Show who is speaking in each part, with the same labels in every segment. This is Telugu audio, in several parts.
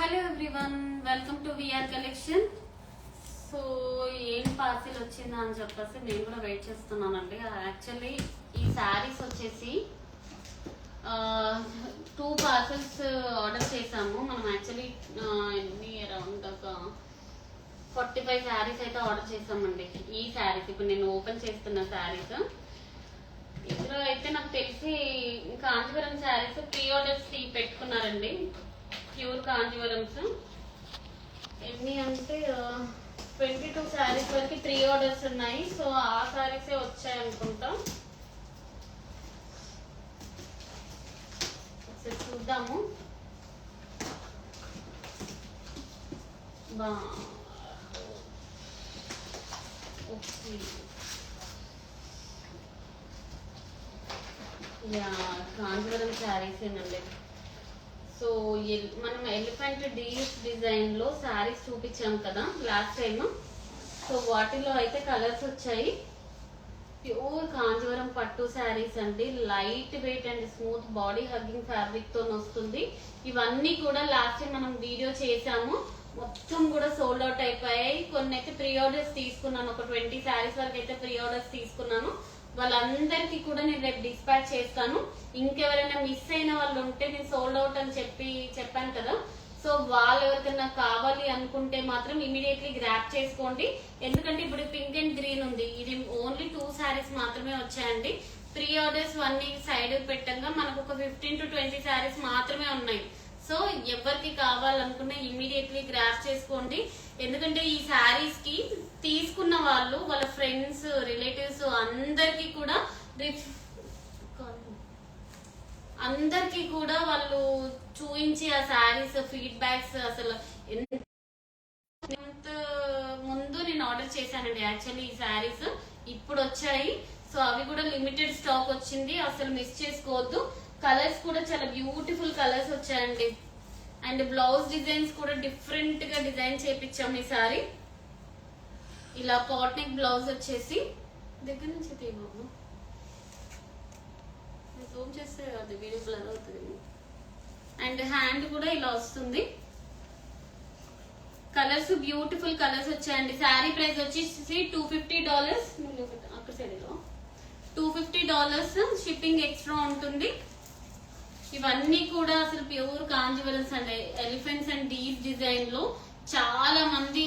Speaker 1: Hello everyone, welcome to V R collection. So ఏం పార్సిల్ వచ్చిందా అని చెప్పేసి నేను కూడా వెయిట్ చేస్తున్నానండి. యాక్చువల్లీ ఈ శారీస్ వచ్చేసి 2 పార్సల్స్ ఆర్డర్ చేసాము మనం. యాక్చువల్లీ ఎన్ని అరౌండ్ ఒక 45 శారీస్ అయితే ఆర్డర్ చేసామండి. ఈ శారీస్ ఇప్పుడు నేను ఓపెన్ చేస్తున్న శారీస్, ఇందులో అయితే నాకు తెలిసి కాంచీవరం శారీస్ ప్రీ ఆర్డర్స్ పెట్టుకున్నారండి. ప్యూర్ కాంచీవరమ్స్ ఎన్ని అంటే 22 శారీస్ వరకు 3 ఆర్డర్స్ ఉన్నాయి. సో ఆ శారీసే వచ్చాయి అనుకుంటా. ఒకసారి చూద్దాము. ఓకే, కాంచీవరం శారీస్ ఏనండి. సో మనం ఎలిఫెంట్ డీస్ డిజైన్ లో శారీస్ చూపించాం కదా లాస్ట్ టైం. సో వాటిలో అయితే కలర్స్ వచ్చాయి. ప్యూర్ కాంచీవరం పట్టు శారీస్ అండి. Light weight and smooth body hugging fabric తో వస్తుంది. ఇవన్నీ కూడా లాస్ట్ టైం మనం వీడియో చేసాము, మొత్తం కూడా సోల్డ్ అవుట్ అయిపోయాయి. కొన్ని అయితే ప్రీ ఆర్డర్స్ తీసుకున్నాను, ఒక 20 శారీస్ వరకు అయితే ప్రీ ఆర్డర్స్ తీసుకున్నాను. వాళ్ళందరికీ కూడా నేను రేపు డిస్పాచ్ చేస్తాను. ఇంకెవరైనా మిస్ అయిన వాళ్ళు ఉంటే నేను సోల్డ్ అవుట్ అని చెప్పాను కదా, సో వాళ్ళు ఎవరికైనా కావాలి అనుకుంటే మాత్రం ఇమీడియట్లీ గ్రాప్ చేసుకోండి. ఎందుకంటే ఇప్పుడు పింక్ అండ్ గ్రీన్ ఉంది, ఇది ఓన్లీ 2 శారీస్ మాత్రమే వచ్చాయండి. ప్రీ ఆర్డర్స్ 1 వీక్ సైడ్ పెట్టంగా మనకు ఒక 15 to 20 శారీస్ మాత్రమే ఉన్నాయి. సో ఎవరికి కావాలనుకున్నా ఇమీడియట్లీ గ్రాప్ చేసుకోండి. ఎందుకంటే ఈ శారీస్ కి తీసుకున్న వాళ్ళు వాళ్ళ ఫ్రెండ్స్ రిలేటివ్స్ అందరికి కూడా వాళ్ళు చూపించి ఆ శారీస్ ఫీడ్బ్యాక్స్ అసలు ముందు నేను ఆర్డర్ చేశానండి. యాక్చువల్లీ ఈ శారీస్ ఇప్పుడు వచ్చాయి. సో అవి కూడా లిమిటెడ్ స్టాక్ వచ్చింది, అసలు మిస్ చేసుకోవద్దు. కలర్స్ కూడా చాలా బ్యూటిఫుల్ కలర్స్ వచ్చాయండి. అండ్ బ్లౌజ్ డిజైన్స్ కూడా డిఫరెంట్ గా డిజైన్ చేపించాం ఈ సారీ. ఇలా పాట్ నెక్ బ్లౌజ్ వచ్చేసి దగ్గర నుంచి తీయబాబు, జూమ్ చేస్తే అది వీడియో బ్లర్ అవుతుంది. అండ్ హ్యాండ్ కూడా ఇలా వస్తుంది. కలర్స్ బ్యూటిఫుల్ కలర్స్ వచ్చాయండి. శారీ ప్రైస్ వచ్చేసి $250. అక్కడ సైడ్ లో $250 షిప్పింగ్ ఎక్స్ట్రా ఉంటుంది. ఇవన్నీ కూడా అసలు ప్యూర్ కాంజీవరమ్స్ అండి. ఎలిఫెంట్స్ అండ్ డీప్ డిజైన్ లో చాలా మంది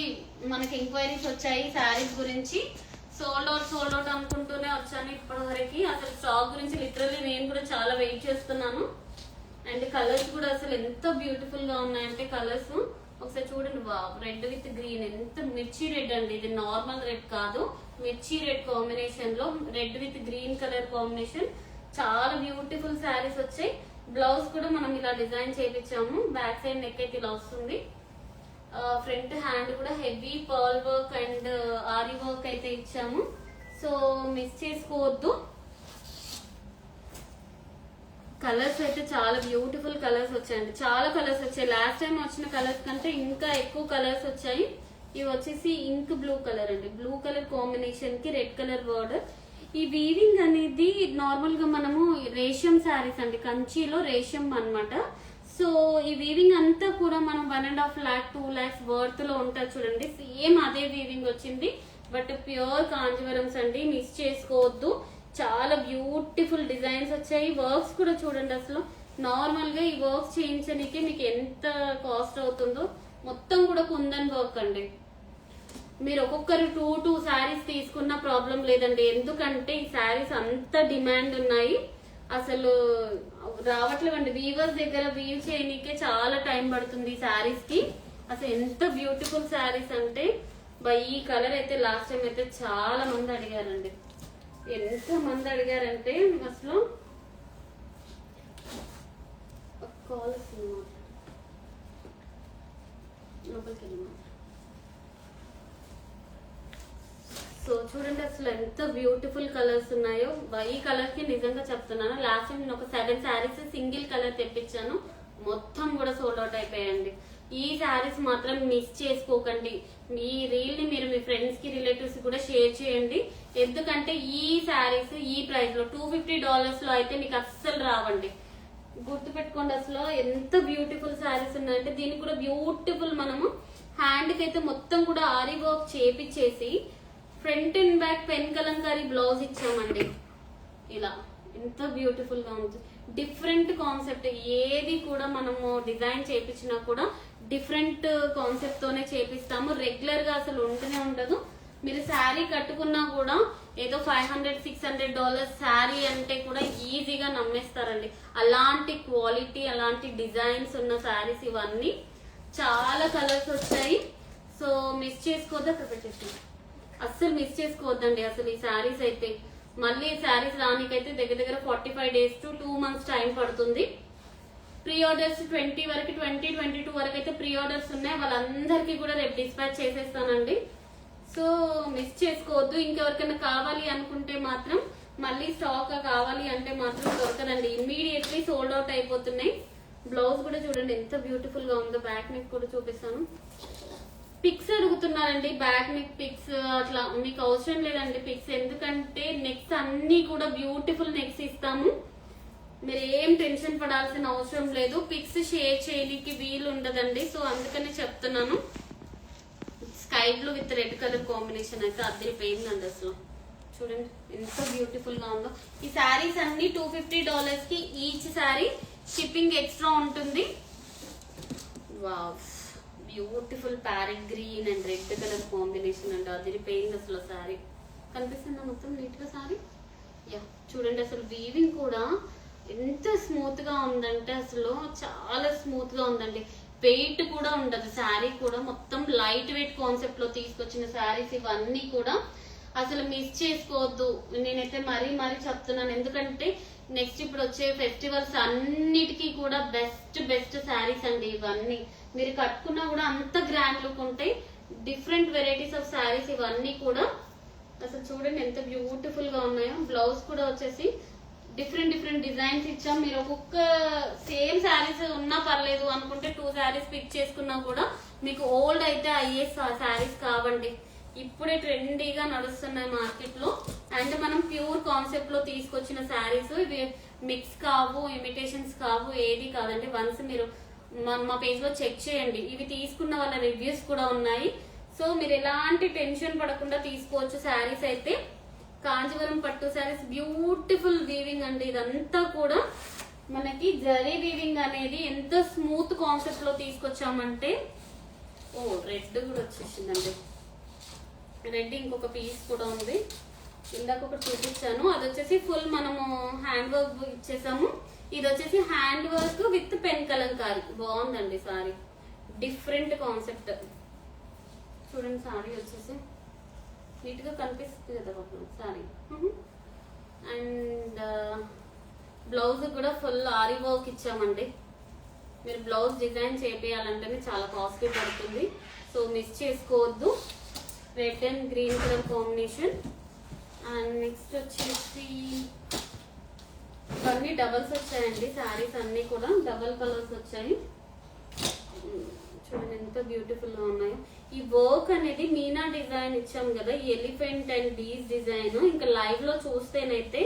Speaker 1: మనకి ఎంక్వైరీస్ వచ్చాయి శారీస్ గురించి. సోల్డ్ అవుట్ అనుకుంటూనే వచ్చాను ఇప్పటి వరకు. అసలు స్టాక్ గురించి లిటరల్లీ నేను కూడా చాలా వెయిట్ చేస్తున్నాను. అండ్ కలర్స్ కూడా అసలు ఎంత బ్యూటిఫుల్ గా ఉన్నాయంటే కలర్స్ ఒకసారి చూడండి. రెడ్ విత్ గ్రీన్, ఎంత మిర్చి రెడ్ అండి. ఇది నార్మల్ రెడ్ కాదు, మిర్చి రెడ్ కాంబినేషన్ లో red with green colour combination. చాలా బ్యూటిఫుల్ శారీస్ వచ్చాయి. బ్లౌజ్ కూడా మనం ఇలా డిజైన్ చేయించాము. బ్యాక్ సైడ్ నెక్ అయితే ఇలా వస్తుంది. ఫ్రంట్ హ్యాండ్ కూడా heavy pearl work and aari work అయితే ఇచ్చాము. సో మిస్ చేసుకోవద్దు. కలర్స్ అయితే చాలా బ్యూటిఫుల్ కలర్స్ వచ్చాయండి. చాలా కలర్స్ వచ్చాయి. లాస్ట్ టైం వచ్చిన కలర్స్ కంటే ఇంకా ఎక్కువ కలర్స్ వచ్చాయి. ఇవి వచ్చేసి ఇంక్ బ్లూ కలర్ అండి. బ్లూ కలర్ కాంబినేషన్ కి రెడ్ కలర్ బోర్డర్. ఈ వీవింగ్ అనేది నార్మల్ గా మనము రేషం శారీస్ అండి, కంచిలో రేషం అన్నమాట. సో ఈ వీవింగ్ అంతా కూడా మనం 1.5 lakh 2 lakhs వర్త్ లో ఉంటుంది చూడండి. సేమ్ అదే వీవింగ్ వచ్చింది, బట్ ప్యూర్ కాంజీవరమ్స్ అండి, మిస్ చేసుకోవద్దు. చాలా బ్యూటిఫుల్ డిజైన్స్ వచ్చాయి. వర్క్స్ కూడా చూడండి. అసలు నార్మల్ గా ఈ వర్క్స్ చేయించడానికి మీకు ఎంత కాస్ట్ అవుతుందో. మొత్తం కూడా కుందన్ వర్క్ అండి. మీరు ఒక్కొక్కరు 2 శారీస్ తీసుకున్న ప్రాబ్లం లేదండి. ఎందుకంటే ఈ శారీస్ అంత డిమాండ్ ఉన్నాయి, అసలు రావట్లేవండి. వీవర్స్ దగ్గర వీవ్ చేయడానికే చాలా టైం పడుతుంది ఈ శారీస్ కి. అసలు ఎంత బ్యూటిఫుల్ శారీస్ అంటే ఈ కలర్ అయితే లాస్ట్ టైం అయితే చాలా మంది అడిగారండి. ఎంత మంది అడిగారంటే అసలు కాల్ లోపలికి వెళ్ళి. సో చూడండి అసలు ఎంత బ్యూటిఫుల్ కలర్స్ ఉన్నాయో. ఈ కలర్ కి నిజంగా చెప్తున్నాను, లాస్ట్ టైం నేను ఒక 7 శారీస్ సింగిల్ కలర్ తెప్పించాను, మొత్తం కూడా సోల్డ్ అవుట్ అయిపోయాయండి. ఈ శారీస్ మాత్రం మిస్ చేసుకోకండి. మీ రీల్ ని మీరు మీ ఫ్రెండ్స్ కి రిలేటివ్స్ కూడా షేర్ చేయండి. ఎందుకంటే ఈ శారీస్ ఈ ప్రైస్ లో $250 లో అయితే మీకు అస్సలు రావండి. గుర్తు పెట్టుకోండి, అసలు ఎంత బ్యూటిఫుల్ శారీస్ ఉన్నాయంటే దీనికి కూడా బ్యూటిఫుల్ మనము హ్యాండ్ కి అయితే మొత్తం కూడా ఆరి వర్క్ చేపించేసి front and back pen kalamkari blouse ఇచ్చామండి. ఇలా ఎంత బ్యూటిఫుల్ గా ఉంది. డిఫరెంట్ కాన్సెప్ట్, ఏది కూడా మనము డిజైన్ చేపించినా కూడా డిఫరెంట్ కాన్సెప్ట్ తోనే చేపిస్తాము. రెగ్యులర్ గా అసలు ఉంటూనే ఉండదు. మీరు శారీ కట్టుకున్నా కూడా ఏదో $500-600 శారీ అంటే కూడా ఈజీగా నమ్మేస్తారండి. అలాంటి క్వాలిటీ, అలాంటి డిజైన్స్ ఉన్న శారీస్ ఇవన్నీ. చాలా కలర్స్ వచ్చాయి. సో మిస్ చేసుకోవద్దు, అక్కడ పెట్టేసి అస్సలు మిస్ చేసుకోవద్దండి. అసలు ఈ శారీస్ అయితే మళ్ళీ శారీస్ రానికైతే దగ్గర దగ్గర 45 days to 2 months టైం పడుతుంది. ప్రీ ఆర్డర్స్ 20 వరకు, 20-22 వరకు అయితే ప్రీ ఆర్డర్స్ ఉన్నాయి. వాళ్ళందరికీ కూడా రేపు డిస్పాచ్ చేసేస్తానండి. సో మిస్ చేసుకోవద్దు. ఇంకెవరికైనా కావాలి అనుకుంటే మాత్రం మళ్ళీ స్టాక్ కావాలి అంటే మాత్రం దొరకదండి. ఇమ్మీడియట్లీ సోల్డ్ అవుట్ అయిపోతున్నాయి. బ్లౌజ్ కూడా చూడండి ఎంత బ్యూటిఫుల్ గా ఉందో. బ్యాక్ నెక్ కూడా చూపిస్తాను. పిక్స్ అడుగుతున్నారండి, బ్యాక్ నెక్ పిక్స్. అట్లా మీకు అవసరం లేదండి పిక్స్, ఎందుకంటే నెక్స్ అన్ని కూడా బ్యూటిఫుల్ నెక్స్ ఇస్తాము. మీరు ఏం టెన్షన్ పడాల్సిన అవసరం లేదు. పిక్స్ షేర్ చేయడానికి వీలు ఉండదండి. సో అందుకనే చెప్తున్నాను. Sky blue with red colour combination అయితే అదిరిపోయిందండి. అసలు చూడండి ఎంత బ్యూటిఫుల్ గా ఉందో. ఈ శారీస్ అన్ని $250 కి ఈచ్ శారీ. షిప్పింగ్ ఎక్స్ట్రా ఉంటుంది. Wow, beautiful parrot green and red colour combination అండి. అదిరిపోయింది అసలు. శారీ కనిపిస్తుందా మొత్తం నీట్ గా శారీ? యా చూడండి, అసలు వీవింగ్ కూడా ఎంత స్మూత్ గా ఉందంటే అసలు చాలా స్మూత్ గా ఉందండి. వెయిట్ కూడా ఉండదు. శారీ కూడా మొత్తం లైట్ వెయిట్ కాన్సెప్ట్ లో తీసుకొచ్చిన శారీస్ ఇవన్నీ కూడా. అసలు మిస్ చేసుకోవద్దు. నేనైతే మరీ చెప్తున్నాను, ఎందుకంటే నెక్స్ట్ ఇప్పుడు వచ్చే ఫెస్టివల్స్ అన్నిటికీ కూడా బెస్ట్ శారీస్ అండి ఇవన్నీ. మీరు కట్టుకున్నా కూడా అంత గ్రాండ్ లుక్ ఉంటాయి. డిఫరెంట్ వెరైటీస్ ఆఫ్ శారీస్ ఇవన్నీ కూడా. అసలు చూడండి ఎంత బ్యూటిఫుల్ గా ఉన్నాయో. బ్లౌజ్ కూడా వచ్చేసి డిఫరెంట్ డిజైన్స్ ఇచ్చాం. మీరు ఒక్కొక్క సేమ్ శారీస్ ఉన్నా పర్లేదు అనుకుంటే 2 శారీస్ పిక్ చేసుకున్నా కూడా మీకు ఓల్డ్ అయితే అయ్యే శారీస్ కావండి. ఇప్పుడే ట్రెండీగా నడుస్తున్నాయి మార్కెట్ లో. అండ్ మనం ప్యూర్ కాన్సెప్ట్ లో తీసుకొచ్చిన శారీస్. ఇవి మిక్స్ కావు, ఇమిటేషన్స్ కావు, ఏది కాదండి. వన్స్ మీరు మా పేజ్ లో చెక్ చేయండి. ఇవి తీసుకున్న వాళ్ళ రివ్యూస్ కూడా ఉన్నాయి. సో మీరు ఎలాంటి టెన్షన్ పడకుండా తీసుకోవచ్చు శారీస్ అయితే. కాంజీవరం పట్టు శారీస్ బ్యూటిఫుల్ వీవింగ్ అండి. ఇదంతా కూడా మనకి జరీ వీవింగ్ అనేది ఎంత స్మూత్ కాన్సెప్ట్ లో తీసుకొచ్చామంటే. ఓ రెడ్ కూడా వచ్చేసిందండి. రెడ్ ఇంకొక పీస్ కూడా ఉంది. ఇందాక ఒకటి చూపించాను, అది వచ్చేసి ఫుల్ మనము హ్యాండ్ వర్క్ ఇచ్చేసాము. ఇది వచ్చేసి hand work with pen Kalamkari. బాగుందండి సారీ, డిఫరెంట్ కాన్సెప్ట్. చూడండి సారీ వచ్చేసి నీట్ గా కనిపిస్తుంది కదా పాపం సారీ. అండ్ బ్లౌజ్ కూడా ఫుల్ ఆరి వర్క్ ఇచ్చామండి. మీరు బ్లౌజ్ డిజైన్ చేయాలంటేనే చాలా కాస్ట్లీ పడుతుంది. సో మిస్ చేసుకోవద్దు. Red and green colour combination. And next వచ్చేసి ఇవన్నీ డబల్స్ వచ్చాయండి. శారీస్ అన్ని కూడా డబల్ కలర్స్ వచ్చాయి. చూడండి ఎంత బ్యూటిఫుల్ గా ఉన్నాయో. ఈ వర్క్ అనేది మీనా డిజైన్ ఇచ్చాం కదా, ఎలిఫెంట్ అండ్ డీస్ డిజైన్. ఇంకా లైవ్ లో చూస్తేనైతే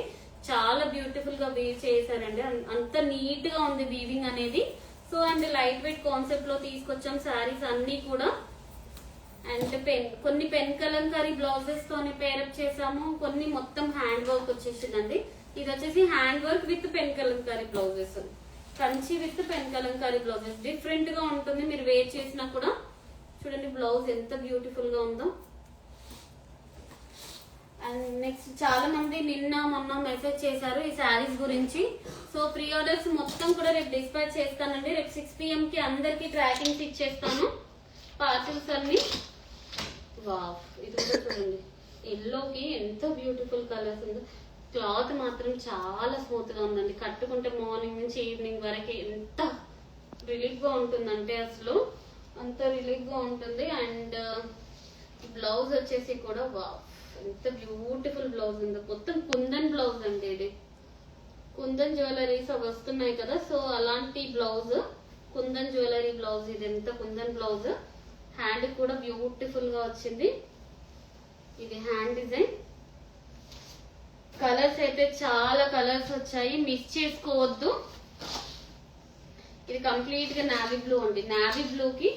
Speaker 1: చాలా బ్యూటిఫుల్ గా వీవ్ చేశారండి. అంత నీట్ గా ఉంది వీవింగ్ అనేది. So and light weight concept లో తీసుకొచ్చాం శారీస్ అన్ని కూడా. అండ్ కొన్ని పెన్ కలంకారీ బ్లౌజెస్ తోనే పేరప్ చేసాము. కొన్ని మొత్తం హ్యాండ్ వర్క్ వచ్చేసిందండి. ఇది వచ్చేసి hand work with pen Kalamkari blouses, Kanchi with pen Kalamkari blouses. Different గా ఉంటుంది, మీరు వేర్ చేసినా కూడా. చూడండి బ్లౌజ్ ఎంత బ్యూటిఫుల్ గా ఉందో. అండ్ నెక్స్ట్ చాలా మంది నిన్న మొన్న మెసేజ్ చేశారు ఈ శారీస్ గురించి. సో ప్రీ ఆర్డర్స్ మొత్తం కూడా రేపు డిస్పాచ్ చేస్తానండి. రేపు 6 PM కి అందరికి ట్రాకింగ్స్ ఇచ్చేస్తాను పార్సిల్స్ అన్ని. వావ్, ఇది కూడా చూడండి ఎల్లోకి ఎంత బ్యూటిఫుల్ కలర్స్ ఉందో. క్లాత్ మాత్రం చాలా స్మూత్ గా ఉందండి. కట్టుకుంటే మార్నింగ్ నుంచి ఈవినింగ్ వరకు ఎంత రిలీఫ్ గా ఉంటుందంటే అసలు అంత రిలీఫ్ గా ఉంటుంది. అండ్ బ్లౌజ్ వచ్చేసి కూడా వావ్ ఎంత బ్యూటిఫుల్ బ్లౌజ్ ఉందో. మొత్తం కుందన్ బ్లౌజ్ అండి. ఇది కుందన్ జ్యువెలరీస్ అవి వస్తున్నాయి కదా, సో అలాంటి బ్లౌజ్ కుందన్ జ్యువెలరీ బ్లౌజ్. ఇది ఎంత కుందన్ బ్లౌజ్. హ్యాండ్ కూడా బ్యూటిఫుల్ గా వచ్చింది. ఇది హ్యాండ్ డిజైన్. కలర్స్ అయితే చాలా కలర్స్ వచ్చాయి, మిస్ చేసుకోవద్దు. ఇది కంప్లీట్ గా నావీ బ్లూ అండి. నావీ బ్లూ కి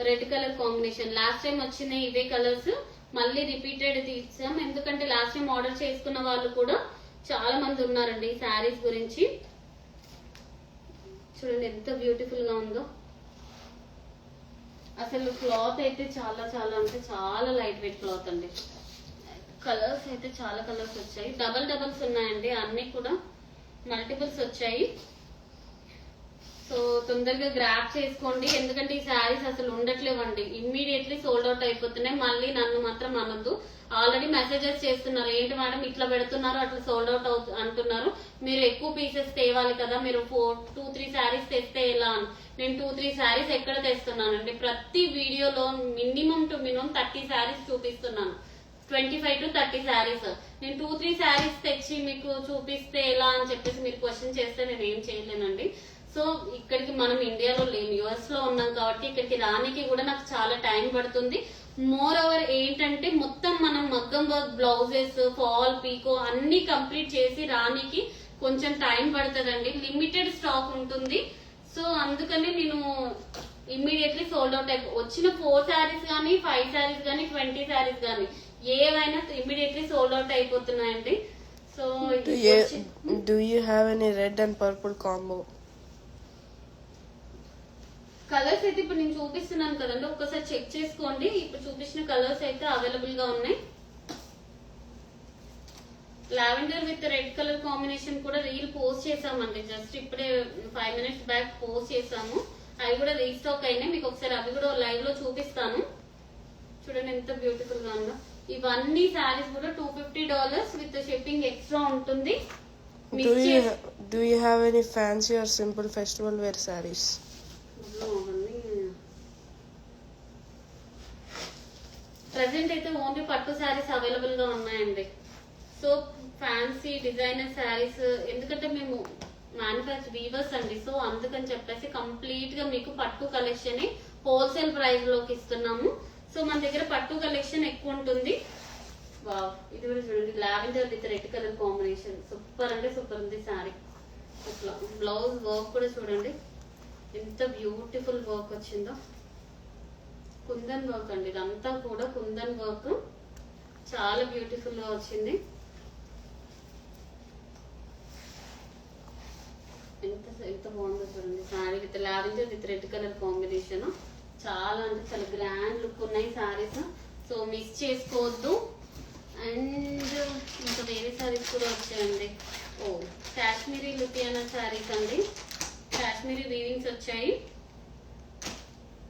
Speaker 1: red colour combination. Last time వచ్చిన ఇవే కలర్స్ మళ్ళీ రిపీటెడ్ తీసాం, ఎందుకంటే లాస్ట్ టైం ఆర్డర్ చేసుకున్న వాళ్ళు కూడా చాలా మంది ఉన్నారండి ఈ శారీస్ గురించి. చూడండి ఎంత బ్యూటిఫుల్ గా ఉందో. అసలు క్లాత్ అయితే చాలా చాలా అంటే చాలా లైట్ వెయిట్ క్లాత్ అండి. కలర్స్ అయితే చాలా కలర్స్ వచ్చాయి, డబల్స్ ఉన్నాయండి, అన్ని కూడా మల్టిపుల్స్ వచ్చాయి. సో తొందరగా గ్రాప్ చేసుకోండి, ఎందుకంటే ఈ శారీస్ అసలు ఉండట్లేవండి, ఇమ్మీడియట్లీ సోల్డ్ అవుట్ అయిపోతున్నాయి. మళ్ళీ నన్ను మాత్రం అనొద్దు, ఆల్రెడీ మెసేజెస్ చేస్తున్నారు, ఏంటి మేడం ఇట్లా పెడుతున్నారు అట్లా సోల్డ్ అవుట్ అంటున్నారు, మీరు ఎక్కువ పీసెస్ తేవాలి కదా, మీరు 2-3 శారీస్ తెస్తే ఎలా అని. నేను 2-3 శారీస్ ఎక్కడ తెస్తున్నానండి, ప్రతి వీడియోలో మినిమం టు మినిమం 30 శారీస్ చూపిస్తున్నాను, 25 to 30 శారీస్. నేను 2-3 శారీస్ తెచ్చి మీకు చూపిస్తే ఎలా అని చెప్పేసి మీరు క్వశ్చన్ చేస్తే నేను ఏం చేయలేనండి. సో ఇక్కడికి మనం ఇండియాలో లేము, యుఎస్ లో ఉన్నాం కాబట్టి ఇక్కడికి రానికి కూడా నాకు చాలా టైం పడుతుంది. మోర్ ఓవర్ ఏంటంటే మొత్తం మనం మగ్గం వర్క్ బ్లౌజెస్, ఫాల్, పీకో అన్ని కంప్లీట్ చేసి రానికి కొంచెం టైం పడుతుందండి, లిమిటెడ్ స్టాక్ ఉంటుంది. సో అందుకని నేను ఇమ్మీడియట్లీ సోల్డ్ అవుట్ వచ్చిన 4 శారీస్ కానీ 5 శారీస్ కానీ 20 శారీస్ కానీ ఏవైనా ఇమ్మీడియట్లీ సోల్డ్ అవుట్ అయిపోతున్నాయండి. So
Speaker 2: do you have any red and purple combo?
Speaker 1: Colours అయితే ఇప్పుడు నేను చూపిస్తున్నాను కదండి, ఒక్కసారి చెక్ చేసుకోండి. ఇప్పుడు చూపించిన కలర్స్ అయితే అవైలబుల్ గా ఉన్నాయి. Lavender with red colour combination కూడా రీల్ పోస్ట్ చేసామండి, జస్ట్ ఇప్పుడే 5 minutes బ్యాక్ పోస్ట్ చేసాము. అవి కూడా రీస్టాక్ అయినాయి, మీకు ఒకసారి అవి కూడా లైవ్ లో చూపిస్తాను. చూడండి ఎంత బ్యూటిఫుల్ గా ఉందో. ఇవన్నీ శారీస్ కూడా $250 విత్ షిప్పింగ్ ఎక్స్ట్రా ఉంటుంది.
Speaker 2: Do you have any fancy or simple festival wear sarees?
Speaker 1: Present అయితే ఓన్లీ పట్టు శారీస్ అవైలబుల్ గా ఉన్నాయండి. సో ఫ్యాన్సీ డిజైనర్ శారీస్, ఎందుకంటే మేము మ్యానుఫ్యాక్చర్ వీవర్స్ అండి, సో అందుకని చెప్పేసి కంప్లీట్ గా మీకు పట్టు కలెక్షన్ హోల్సేల్ ప్రైస్ లోకి ఇస్తున్నాము. సో మన దగ్గర పట్టు కలెక్షన్ ఎక్కువ ఉంటుంది. వావ్, ఇది కూడా చూడండి, lavender with red colour combination, super అంటే సూపర్ ఉంది శారీ. ఇట్లా బ్లౌజ్ వర్క్ కూడా చూడండి ఎంత బ్యూటిఫుల్ వర్క్ వచ్చిందో. కుందన్ వర్క్ అండి, ఇదంతా కూడా కుందన్ వర్క్, చాలా బ్యూటిఫుల్ గా వచ్చింది. ఎంత బాగుందో చూడండి sari with lavender with red colour combination. చాలా అంటే చాలా గ్రాండ్ లుక్ ఉన్నాయి శారీస్, సో మిస్ చేసుకోవద్దు. అండ్ ఇంకా వేరే శారీస్ కూడా వచ్చాయండి. ఓ కాశ్మీరీ లుధియానా శారీస్ అండి, కాశ్మీరీ వీవింగ్స్ వచ్చాయి.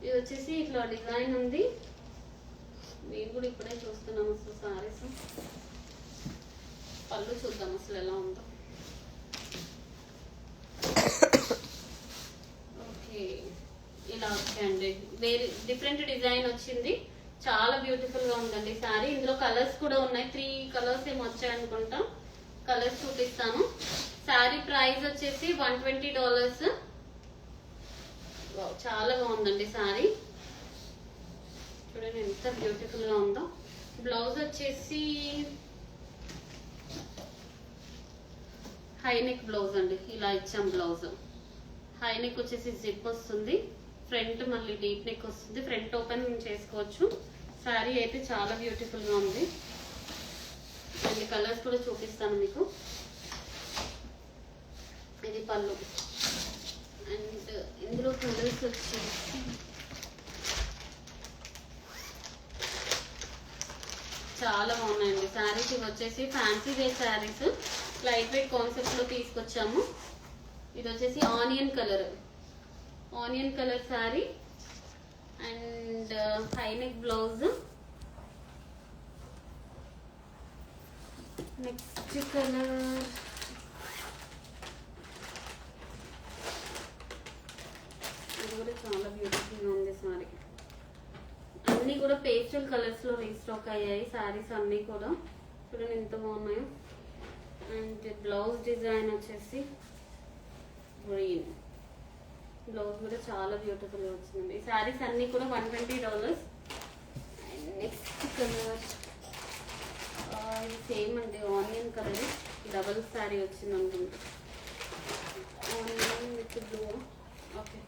Speaker 1: ఇది వచ్చేసి ఇట్లా డిజైన్ ఉంది, మేము కూడా ఇప్పుడే చూస్తున్నాం అసలు శారీస్. పళ్ళు చూద్దాం అసలు ఎలా ఉందో. ఓకే, ఇలా వచ్చాయండి, వేరే డిఫరెంట్ డిజైన్ వచ్చింది, చాలా బ్యూటిఫుల్ గా ఉందండి శారీ. ఇందులో కలర్స్ కూడా ఉన్నాయి, 3 కలర్స్ ఏమో వచ్చాయనుకుంటా. కలర్స్ చూపిస్తాను. శారీ ప్రైస్ వచ్చేసి $120. చాలా బాగుందండి శారీ, చూడండి ఎంత బ్యూటిఫుల్ గా ఉందో. బ్లౌజ్ వచ్చేసి హై నెక్ బ్లౌజ్ అండి, ఇలా ఇచ్చాం బ్లౌజ్. హై నెక్ వచ్చేసి జిప్ వస్తుంది, ఫ్రంట్ మళ్ళీ డీప్ నెక్ వస్తుంది, ఫ్రంట్ ఓపెన్ చేసుకోవచ్చు. శారీ అయితే చాలా బ్యూటిఫుల్ గా ఉంది. అండ్ కలర్స్ కూడా చూపిస్తాను మీకు. ఇది పళ్ళు, అండ్ ఇందులో కలర్స్ వచ్చేసి చాలా బాగున్నాయండి శారీస్. ఇవి వచ్చేసి ఫ్యాన్సీ వే శారీస్, లైట్ వెయిట్ కాన్సెప్ట్ లో తీసుకొచ్చాము. ఇది వచ్చేసి onion colour sari and high neck blouse. Next colour ఇది కూడా చాలా బ్యూటిఫుల్ గా ఉంది సారీ. అన్ని కూడా పేస్టల్ కలర్స్ లో రీస్టాక్ అయ్యాయి సారీస్ అన్ని కూడా, చూడండి ఎంత బాగున్నాయో. అండ్ బ్లౌజ్ డిజైన్ వచ్చేసి గ్రీన్, బ్లౌజ్ కూడా చాలా బ్యూటిఫుల్ గా వచ్చింది. ఈ సారీస్ అన్ని కూడా $120. అండ్ నెక్స్ట్ కలర్ ఇది సేమ్ అండి, ఆనియన్ కలర్, డబల్ శారీ వచ్చింది అనుకుంటా, onion with blue. Okay,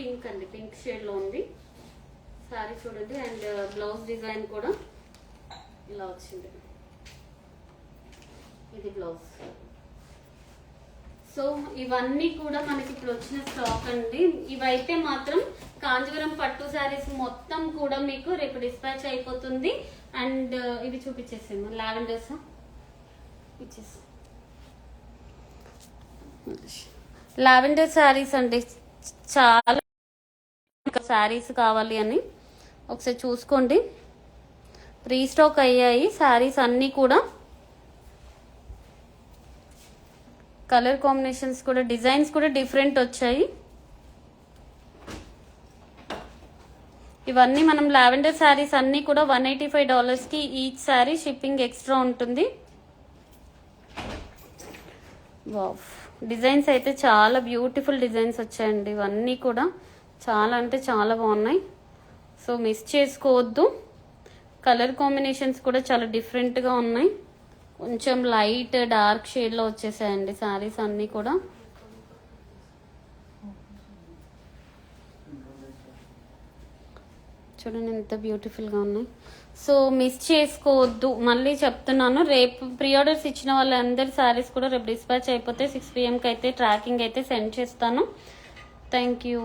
Speaker 1: pink అండి, పింక్ షేడ్ లో ఉంది శారీ చూడండి. అండ్ బ్లౌజ్ డిజైన్ కూడా ఇలా వచ్చింది, ఇది బ్లౌజ్. సో ఇవన్నీ కూడా మనకి ఇప్పుడు వచ్చిన స్టాక్ అండి. ఇవైతే మాత్రం కాంజీవరం పట్టు శారీస్ మొత్తం కూడా మీకు రేపు డిస్పాచ్ అయిపోతుంది. అండ్ ఇవి చూపించేసాము లావెండర్స్ ఇచ్చేసి లావెండర్ శారీస్ అండి. చాలా శారీస్ కావాలి అని ఒకసారి చూసుకోండి, రీస్టాక్ అయ్యాయి శారీస్ అన్నీ కూడా. కలర్ కాంబినేషన్స్ కూడా, డిజైన్స్ కూడా డిఫరెంట్ వచ్చాయి. ఇవన్నీ మనం లావెండర్ శారీస్ అన్నీ కూడా $185కి ఈచ్ శారీ, షిప్పింగ్ ఎక్స్ట్రా ఉంటుంది. వావ్, డిజైన్స్ అయితే చాలా బ్యూటిఫుల్ డిజైన్స్ వచ్చాయండి. ఇవన్నీ కూడా చాలా అంటే చాలా బాగున్నాయి. సో మిస్ చేసుకోవద్దు. కలర్ కాంబినేషన్స్ కూడా చాలా డిఫరెంట్గా ఉన్నాయి. కొంచెం లైట్ డార్క్ షేడ్లో వచ్చేసాయండి శారీస్ అన్నీ కూడా. చూడండి ఎంత బ్యూటిఫుల్గా ఉన్నాయి. సో మిస్ చేసుకోవద్దు, మళ్ళీ చెప్తున్నాను. రేపు ప్రీ ఆర్డర్స్ ఇచ్చిన వాళ్ళందరి శారీస్ కూడా రేపు డిస్పాచ్ అయిపోతే 6 PM అయితే ట్రాకింగ్ అయితే సెండ్ చేస్తాను. Thank you.